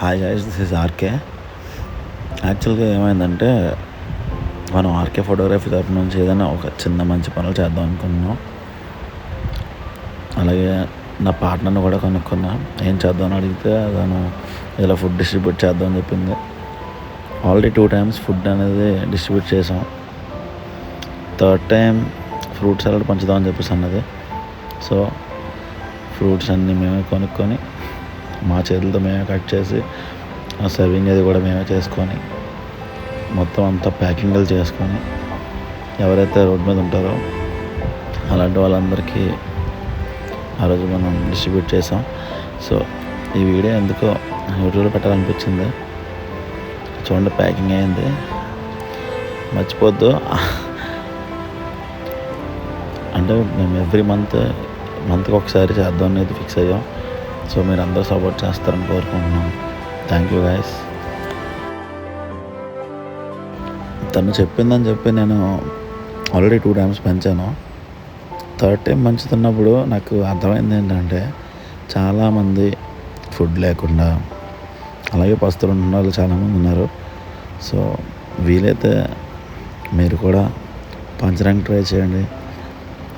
Hi guys, this is RK. యాక్చువల్గా ఏమైందంటే మనం ఆర్కే ఫోటోగ్రఫీ తరపు నుంచి ఏదైనా ఒక చిన్న మంచి పనులు చేద్దాం అనుకున్నాం. అలాగే నా పార్ట్నర్ని కూడా కనుక్కున్నా ఏం చేద్దాం అని అడిగితే తను ఇలా ఫుడ్ డిస్ట్రిబ్యూట్ చేద్దాం అని చెప్పింది. ఆల్రెడీ 2 times ఫుడ్ అనేది డిస్ట్రిబ్యూట్ చేసాం. థర్డ్ టైం ఫ్రూట్ సలాడ్ పంచుదాం అని చెప్పేసి అన్నది. సో ఫ్రూట్స్ అన్నీ మేమే కొనుక్కొని మా చేతులతో మేమే కట్ చేసి సర్వింగ్ అది కూడా మేమే చేసుకొని మొత్తం అంతా ప్యాకింగ్లు చేసుకొని ఎవరైతే రోడ్ మీద ఉంటారో అలాంటి వాళ్ళందరికీ ఆ రోజు మనం డిస్ట్రిబ్యూట్ చేసాం. సో ఈ వీడియో ఎందుకో యూట్యూబ్లో పెట్టాలనిపించింది. చూడండి, ప్యాకింగ్ అయింది, మర్చిపోద్దు. అంటే మేము ఎవ్రీ మంత్కి ఒకసారి చేద్దాం అనేది ఫిక్స్ అయ్యాం. సో మీరు అందరూ సపోర్ట్ చేస్తారని కోరుకుంటున్నాం. Thank you guys. తను చెప్పిందని చెప్పి నేను ఆల్రెడీ 2 times పెంచాను. థర్డ్ టైం పంచుతున్నప్పుడు నాకు అర్థమైంది ఏంటంటే చాలామంది ఫుడ్ లేకుండా అలాగే పస్తులు ఉన్న వాళ్ళు చాలామంది ఉన్నారు. సో వీలైతే మీరు కూడా పంచడానికి ట్రై చేయండి.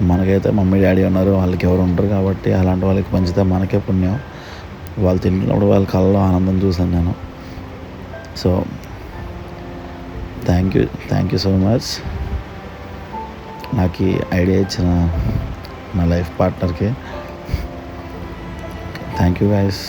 మనకైతే మమ్మీ డాడీ ఉన్నారు, వాళ్ళకి ఎవరు ఉండరు కాబట్టి అలాంటి వాళ్ళకి పంచితే మనకే పుణ్యం. వాళ్ళు తింటున్నప్పుడు వాళ్ళ కళ్ళలో ఆనందం చూసాను నేను. So thank you so much. నాకు ఈ ఐడియా ఇచ్చిన నా లైఫ్ పార్ట్నర్కి థ్యాంక్ యూ గైస్.